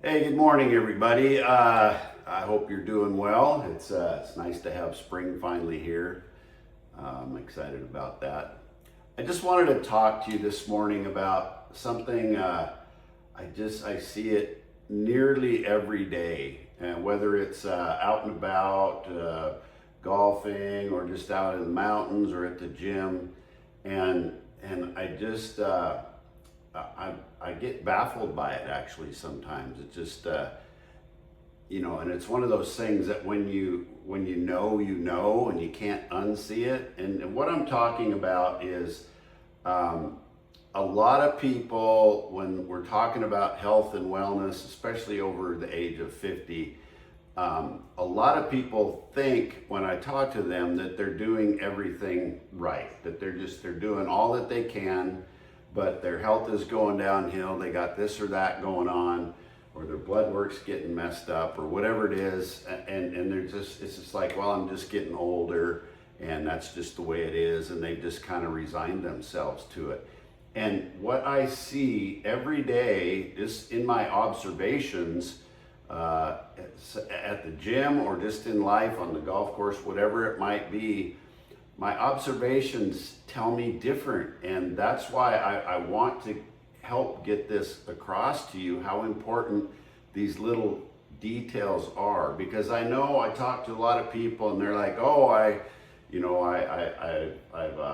Hey, good morning, everybody. I hope you're doing well. It's nice to have spring finally here. I'm excited about that. I just wanted to talk to you this morning about something. I see it nearly every day, and whether it's out and about, golfing, or just out in the mountains or at the gym, and I get baffled by it actually sometimes. It just and it's one of those things that when you know, and you can't unsee it. And what I'm talking about is a lot of people, when we're talking about health and wellness, especially over the age of 50, a lot of people think when I talk to them that they're doing everything right, that they're doing all that they can, but their health is going downhill. They got this or that going on, or their blood work's getting messed up, or whatever it is, and it's just like, well, I'm just getting older, and that's just the way it is, and they just kind of resign themselves to it. And what I see every day, just in my observations, at the gym or just in life on the golf course, whatever it might be, my observations tell me different. And that's why I want to help get this across to you, how important these little details are. Because I know I talk to a lot of people and they're like, oh, I've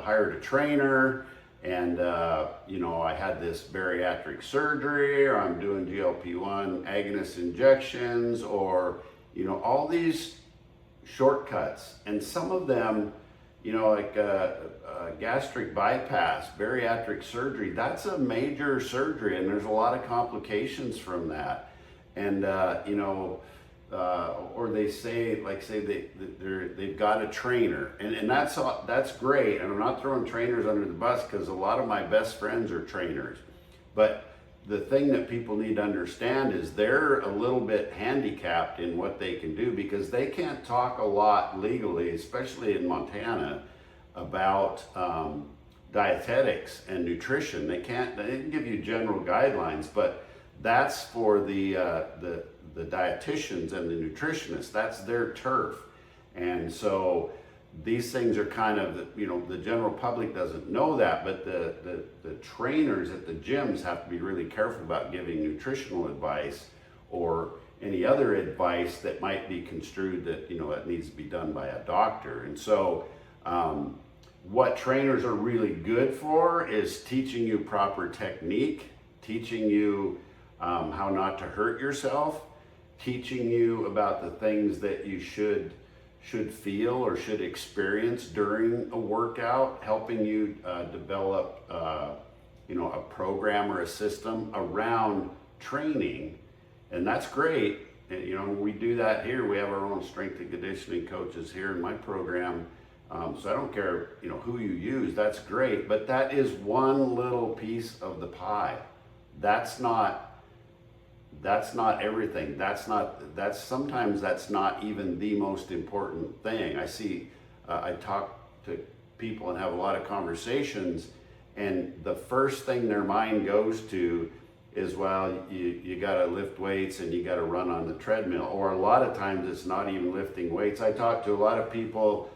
hired a trainer, and I had this bariatric surgery, or I'm doing GLP-1 agonist injections, or all these shortcuts. And some of them, like gastric bypass, bariatric surgery, that's a major surgery, and there's a lot of complications from that. And or they say, they've got a trainer, and that's great. And I'm not throwing trainers under the bus, because a lot of my best friends are trainers. But the thing that people need to understand is they're a little bit handicapped in what they can do, because they can't talk a lot legally, especially in Montana, about dietetics and nutrition. They can give you general guidelines, but that's for the dietitians and the nutritionists. That's their turf. And so these things are kind of, the general public doesn't know that, but the trainers at the gyms have to be really careful about giving nutritional advice or any other advice that might be construed that, it needs to be done by a doctor. And so what trainers are really good for is teaching you proper technique, teaching you how not to hurt yourself, teaching you about the things that you should feel or should experience during a workout, helping you develop a program or a system around training. And that's great. And, we do that here. We have our own strength and conditioning coaches here in my program. So I don't care, who you use, that's great. But that is one little piece of the pie. That's not everything. Sometimes that's not even the most important thing. I talk to people and have a lot of conversations, and the first thing their mind goes to is, well, you gotta lift weights and you gotta run on the treadmill. Or a lot of times it's not even lifting weights. I talk to a lot of people,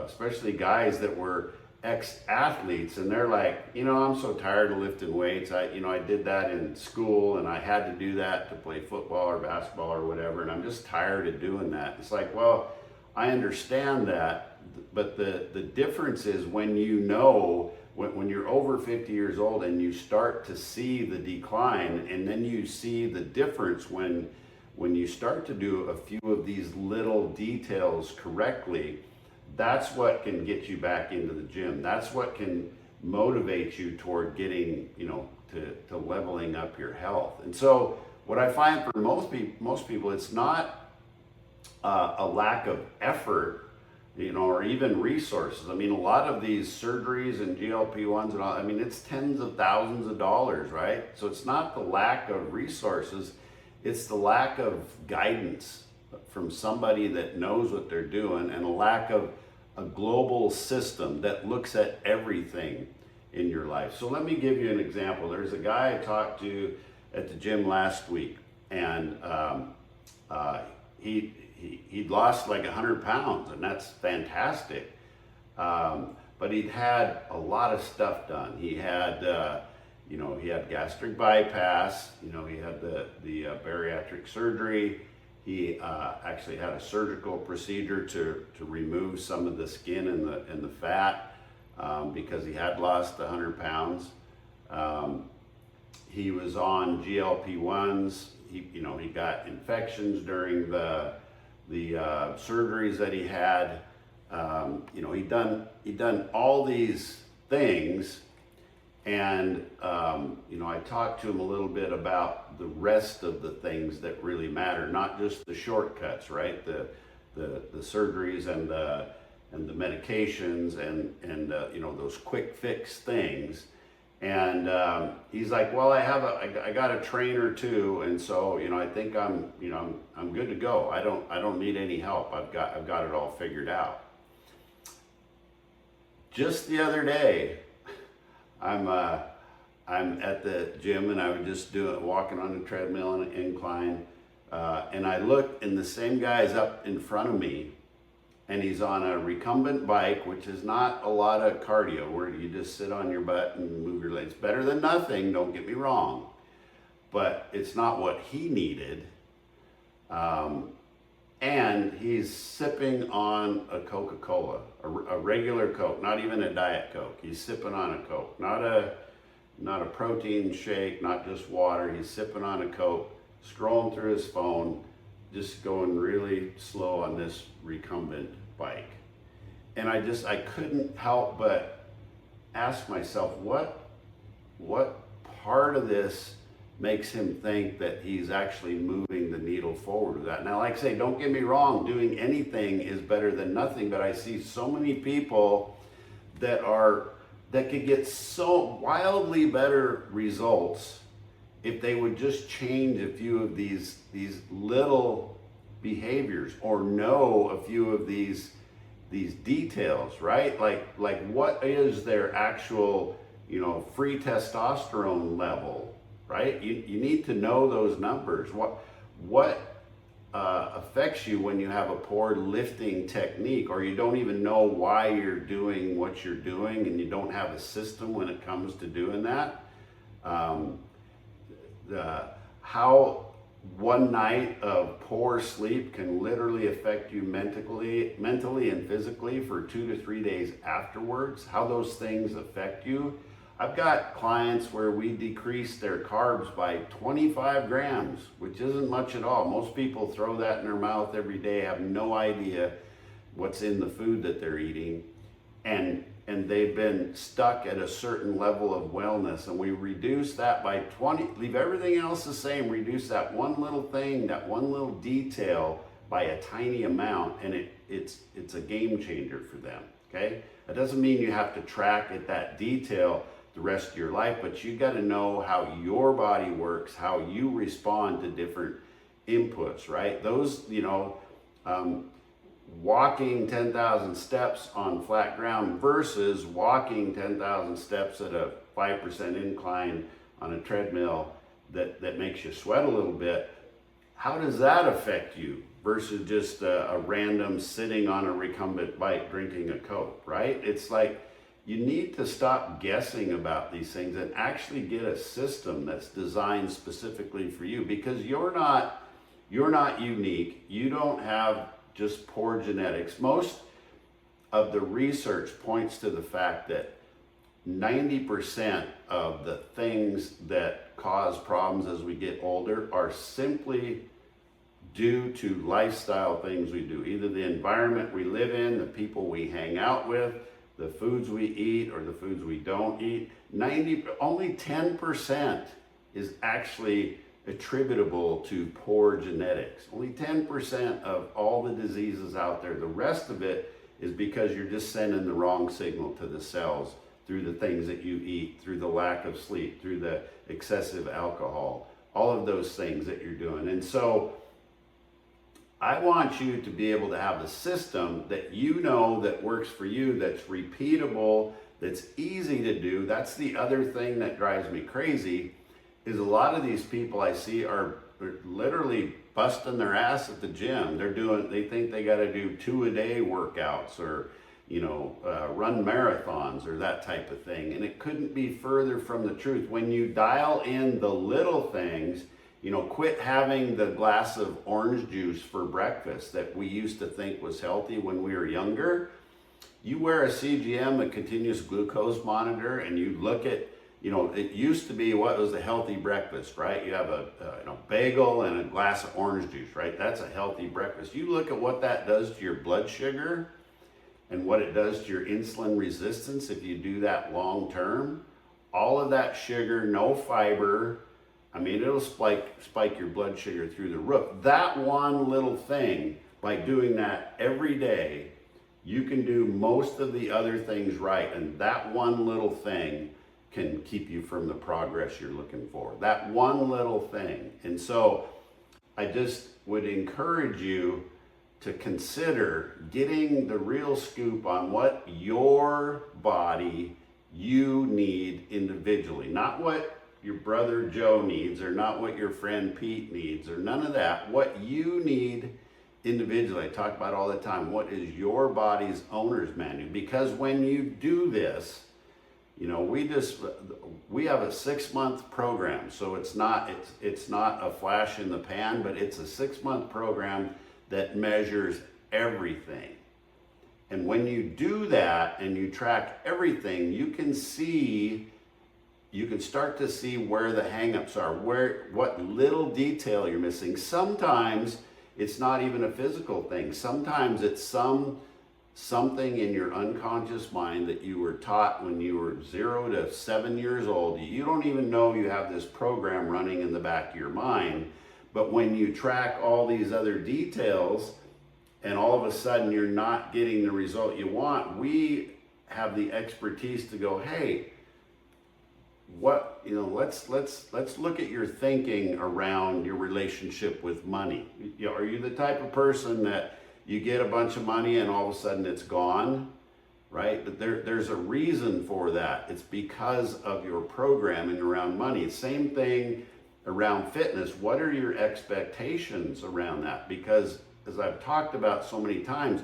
especially guys that were ex-athletes, and they're like, I'm so tired of lifting weights. I did that in school, and I had to do that to play football or basketball or whatever, and I'm just tired of doing that. It's like, well, I understand that, but the difference is when when you're over 50 years old and you start to see the decline, and then you see the difference when you start to do a few of these little details correctly. That's what can get you back into the gym. That's what can motivate you toward getting, to leveling up your health. And so what I find for most people, it's not a lack of effort, or even resources. I mean, a lot of these surgeries and GLP-1s and all, it's tens of thousands of dollars, right? So it's not the lack of resources, it's the lack of guidance from somebody that knows what they're doing, and a lack of a global system that looks at everything in your life. So let me give you an example. There's a guy I talked to at the gym last week, and he'd lost like 100 pounds, and that's fantastic. But he'd had a lot of stuff done. He had, he had gastric bypass. He had the bariatric surgery. He actually had a surgical procedure to remove some of the skin and the fat because he had lost 100 pounds. He was on GLP-1s. He got infections during the surgeries that he had. He'd done all these things, and I talked to him a little bit about the rest of the things that really matter, not just the shortcuts, right? The surgeries and the medications and those quick fix things. And he's like, well, I got a trainer too, and so I think I'm good to go. I don't need any help. I've got it all figured out. Just the other day, I'm at the gym, and I was just walking on a treadmill on an incline, and I look, and the same guy's up in front of me, and he's on a recumbent bike, which is not a lot of cardio, where you just sit on your butt and move your legs. Better than nothing, don't get me wrong, but it's not what he needed. And he's sipping on a Coca-Cola, a regular Coke, not even a Diet Coke. He's sipping on a Coke, not a protein shake, not just water. He's sipping on a Coke, scrolling through his phone, just going really slow on this recumbent bike. And I couldn't help but ask myself, what part of this makes him think that he's actually moving the needle forward with that? Now, like I say, don't get me wrong, doing anything is better than nothing, but I see so many people that could get so wildly better results if they would just change a few of these little behaviors, or know a few of these details, right? Like what is their actual, free testosterone level, right? You need to know those numbers. What affects you when you have a poor lifting technique, or you don't even know why you're doing what you're doing, and you don't have a system when it comes to doing that. How one night of poor sleep can literally affect you mentally and physically for 2 to 3 days afterwards, how those things affect you. I've got clients where we decrease their carbs by 25 grams, which isn't much at all. Most people throw that in their mouth every day, have no idea what's in the food that they're eating, and they've been stuck at a certain level of wellness, and we reduce that by 20, leave everything else the same, reduce that one little thing, that one little detail by a tiny amount, and it's a game changer for them, okay? That doesn't mean you have to track at that detail the rest of your life, but you got to know how your body works, how you respond to different inputs, right? Those, walking 10,000 steps on flat ground versus walking 10,000 steps at a 5% incline on a treadmill that makes you sweat a little bit. How does that affect you versus just a random sitting on a recumbent bike drinking a Coke, right? It's like, you need to stop guessing about these things and actually get a system that's designed specifically for you, because you're not unique. You don't have just poor genetics. Most of the research points to the fact that 90% of the things that cause problems as we get older are simply due to lifestyle things we do. Either the environment we live in, the people we hang out with, the foods we eat or the foods we don't eat. Only 10% is actually attributable to poor genetics. Only 10% of all the diseases out there. The rest of it is because you're just sending the wrong signal to the cells through the things that you eat, through the lack of sleep, through the excessive alcohol, all of those things that you're doing. And so I want you to be able to have a system that that works for you, that's repeatable, that's easy to do. That's the other thing that drives me crazy, is a lot of these people I see are literally busting their ass at the gym. They think they got to do 2-a-day workouts, or run marathons or that type of thing. And it couldn't be further from the truth. When you dial in the little things, quit having the glass of orange juice for breakfast that we used to think was healthy when we were younger. You wear a CGM, a continuous glucose monitor, and you look at, it used to be, what was a healthy breakfast, right? You have a bagel and a glass of orange juice, right? That's a healthy breakfast. You look at what that does to your blood sugar and what it does to your insulin resistance if you do that long term. All of that sugar, no fiber, it'll spike your blood sugar through the roof. That one little thing, by doing that every day, you can do most of the other things right. And that one little thing can keep you from the progress you're looking for. That one little thing. And so I just would encourage you to consider getting the real scoop on what your body, you need individually. Not what your brother Joe needs, or not what your friend Pete needs, or none of that. What you need individually. I talk about all the time. What is your body's owner's manual? Because when you do this, we have a 6-month program. So it's not a flash in the pan, but it's a 6-month program that measures everything. And when you do that and you track everything, you can start to see where the hangups are, what little detail you're missing. Sometimes it's not even a physical thing. Sometimes it's something in your unconscious mind that you were taught when you were 0 to 7 years old. You don't even know you have this program running in the back of your mind. But when you track all these other details and all of a sudden you're not getting the result you want, we have the expertise to go, hey, let's look at your thinking around your relationship with money. Are you the type of person that you get a bunch of money and all of a sudden it's gone, right? But there's a reason for that. It's because of your programming around money. Same thing around fitness. What are your expectations around that? Because as I've talked about so many times,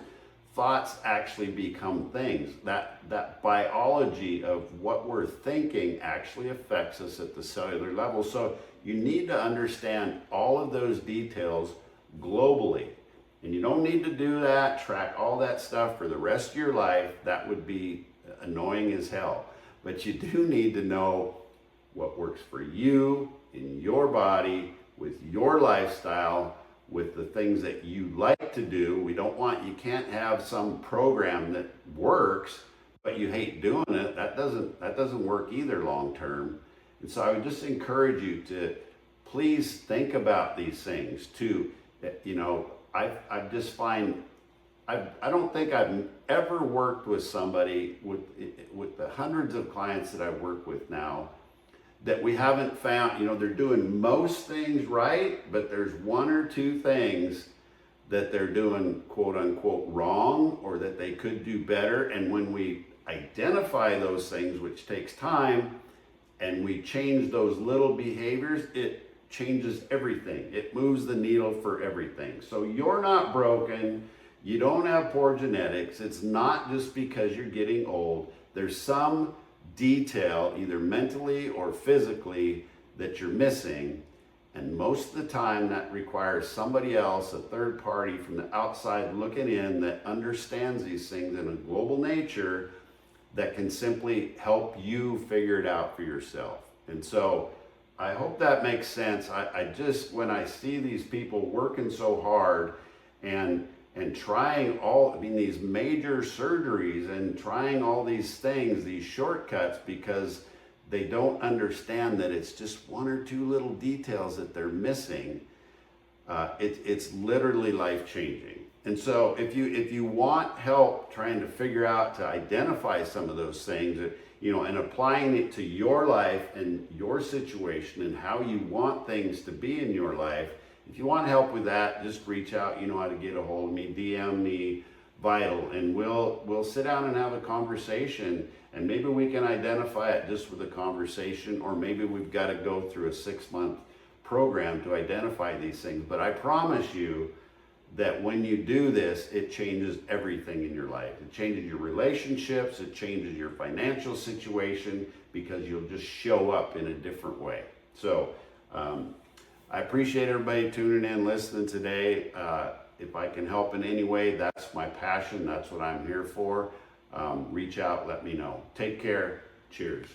thoughts actually become things. That biology of what we're thinking actually affects us at the cellular level. So you need to understand all of those details globally. And you don't need to do that, track all that stuff for the rest of your life. That would be annoying as hell. But you do need to know what works for you in your body, with your lifestyle, with the things that you like to do. You can't have some program that works, but you hate doing it. That doesn't work either long term. And so I would just encourage you to please think about these things too. I just find, I don't think I've ever worked with somebody with the hundreds of clients that I work with now that we haven't found, they're doing most things right, but there's 1 or 2 things that they're doing quote unquote wrong, or that they could do better. And when we identify those things, which takes time, and we change those little behaviors, it changes everything. It moves the needle for everything. So you're not broken. You don't have poor genetics. It's not just because you're getting old. There's some detail, either mentally or physically, that you're missing. And most of the time that requires somebody else, a third party from the outside looking in, that understands these things in a global nature, that can simply help you figure it out for yourself. And so I hope that makes sense. I just, when I see these people working so hard and trying these major surgeries and trying all these things, these shortcuts, because they don't understand that it's just 1 or 2 little details that they're missing. It's literally life-changing. And so if you want help trying to figure out, to identify some of those things, and applying it to your life and your situation and how you want things to be in your life, if you want help with that, just reach out. You know how to get a hold of me, DM me, vital, and we'll sit down and have a conversation, and maybe we can identify it just with a conversation, or maybe we've got to go through a 6-month program to identify these things. But I promise you that when you do this, it changes everything in your life. It changes your relationships, it changes your financial situation, because you'll just show up in a different way. So I appreciate everybody tuning in, listening today. If I can help in any way, that's my passion. That's what I'm here for. Reach out, let me know. Take care. Cheers.